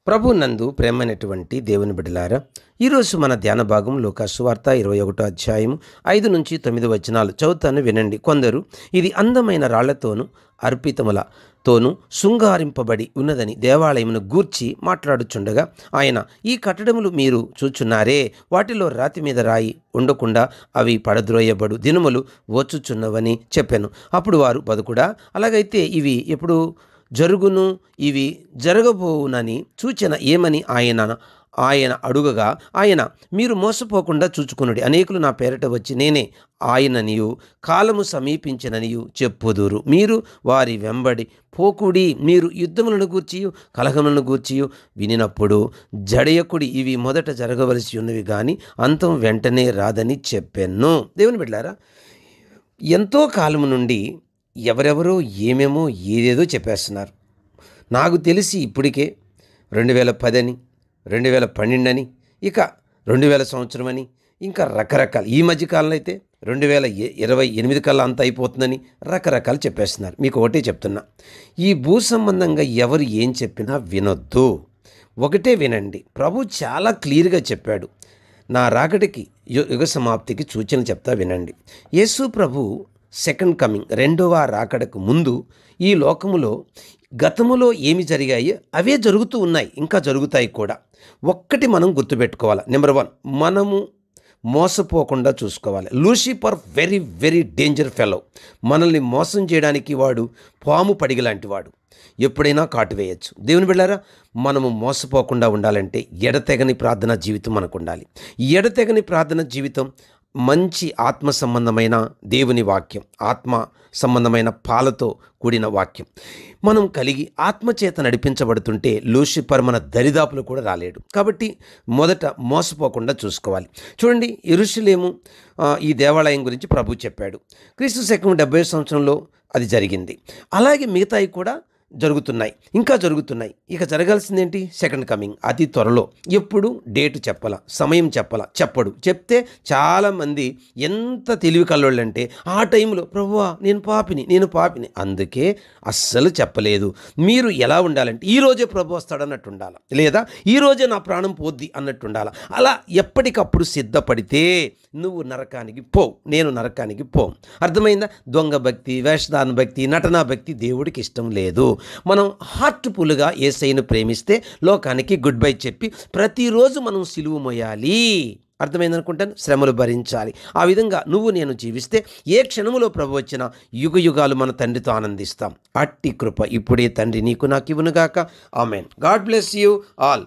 ప్రభు నందు ప్రేమైనటువంటి దేవుని బిడ్డలారా, ఈరోజు మన ధ్యాన భాగం లూకా సువార్త 21వ అధ్యాయం 5-9 వచనాలు చదువుతాను, వినండి. కొందరు ఇది అందమైన రాళ్లతోనూ అర్పితములతోనూ శృంగారింపబడి ఉన్నదని దేవాలయమును గూర్చి మాట్లాడుచుండగా ఆయన, ఈ కట్టడములు మీరు చూచున్నారే, వాటిలో రాతి మీద రాయి ఉండకుండా అవి పడద్రోయబడు దినములు వచ్చుచున్నవని చెప్పాను. అప్పుడు వారు, బదుకుడా, అలాగైతే ఇవి ఎప్పుడు జరుగును, ఇవి జరగబోవునని సూచన ఏమని ఆయన అడుగగా, ఆయన, మీరు మోసపోకుండా చూచుకొనుడి. అనేకులు నా పేరట వచ్చి నేనే ఆయననియు కాలము సమీపించిననియు చెప్పుదురు. మీరు వారి వెంబడి పోకుడి. మీరు యుద్ధములను గూర్చియు కలహములను గూర్చియు వినినప్పుడు జడయకుడి. ఇవి మొదట జరగవలసి ఉన్నవి కానీ అంతం వెంటనే రాదని చెప్పాను. దేవుని బిడ్డలారా, ఎంతో కాలము నుండి ఎవరెవరో ఏమేమో ఏదేదో చెప్పేస్తున్నారు. నాకు తెలిసి ఇప్పటికే 2010 అని, 2012 అని, ఇక 2000 సంవత్సరం అని, ఇంకా రకరకాల, ఈ మధ్యకాలంలో అయితే 2028 కల్లా అంత అయిపోతుందని రకరకాలు చెప్పేస్తున్నారు. మీకు ఒకటే చెప్తున్నా, ఈ భూ సంబంధంగా ఎవరు ఏం చెప్పినా వినొద్దు. ఒకటే వినండి. ప్రభు చాలా క్లియర్గా చెప్పాడు. నా రాకడికి యుగ సమాప్తికి సూచనలు చెప్తా, వినండి. యేసు ప్రభు సెకండ్ కమింగ్, రెండవ రాకడకు ముందు ఈ లోకములో గతములో ఏమి జరిగాయి అవే జరుగుతూ ఉన్నాయి, ఇంకా జరుగుతాయి కూడా. ఒక్కటి మనం గుర్తుపెట్టుకోవాలి. నెంబర్ 1, మనము మోసపోకుండా చూసుకోవాలి. Lucifer very very danger fellow. మనల్ని మోసం చేయడానికి వాడు పాము పడిగ లాంటి వాడు. ఎప్పుడైనా కాటు వేయచ్చు. దేవుని బిడ్డలారా, మనము మోసపోకుండా ఉండాలంటే ఎడతెగని ప్రార్థనా జీవితం మనకు ఉండాలి. ఎడతెగని ప్రార్థన జీవితం మంచి ఆత్మ సంబంధమైన దేవుని వాక్యం, ఆత్మ సంబంధమైన పాలతో కూడిన వాక్యం మనం కలిగి ఆత్మచేత నడిపించబడుతుంటే లూసిఫర్ మన దరిదాపులు కూడా రాలేడు. కాబట్టి మొదట మోసపోకుండా చూసుకోవాలి. చూడండి, యెరూషలేము ఈ దేవాలయం గురించి ప్రభు చెప్పాడు. క్రీస్తు శకం 70 సంవత్సరంలో అది జరిగింది. అలాగే మిగతాయి కూడా జరుగుతున్నాయి, ఇంకా జరుగుతున్నాయి. ఇక జరగాల్సిందేంటి? సెకండ్ కమింగ్, అతి త్వరలో. ఎప్పుడు డేటు చెప్పాల, సమయం చెప్పాల, చెప్పడు. చెప్తే చాలామంది ఎంత తెలివి కల్లోళ్ళంటే ఆ టైంలో, ప్రభువా నేను పాపిని, అందుకే అస్సలు చెప్పలేదు. మీరు ఎలా ఉండాలంటే ఈరోజే ప్రభు వస్తాడన్నట్టు ఉండాలి, లేదా ఈరోజే నా ప్రాణం పోద్ది అన్నట్టు ఉండాలి. అలా ఎప్పటికప్పుడు సిద్ధపడితే నువ్వు నరకానికి పోవు, నేను నరకానికి పోవు. అర్థమైందా? దొంగ భక్తి, వేషధారణ భక్తి, నటనా భక్తి దేవుడికి ఇష్టం లేదు. మనం హార్ట్ఫుల్గా యేసయ్యను ప్రేమిస్తే లోకానికి గుడ్ బై చెప్పి ప్రతిరోజు మనం సిలువ మోయాలి. అర్థమైందనుకుంటాను. శ్రమలు భరించాలి. ఆ విధంగా నువ్వు నేను జీవిస్తే ఏ క్షణములో ప్రభు వచ్చినా యుగ యుగాలు మన తండ్రితో ఆనందిస్తాం. అట్టి కృప ఇప్పుడే తండ్రి నీకు నాకు ఇవ్వునుగాక. Amen. God bless you all.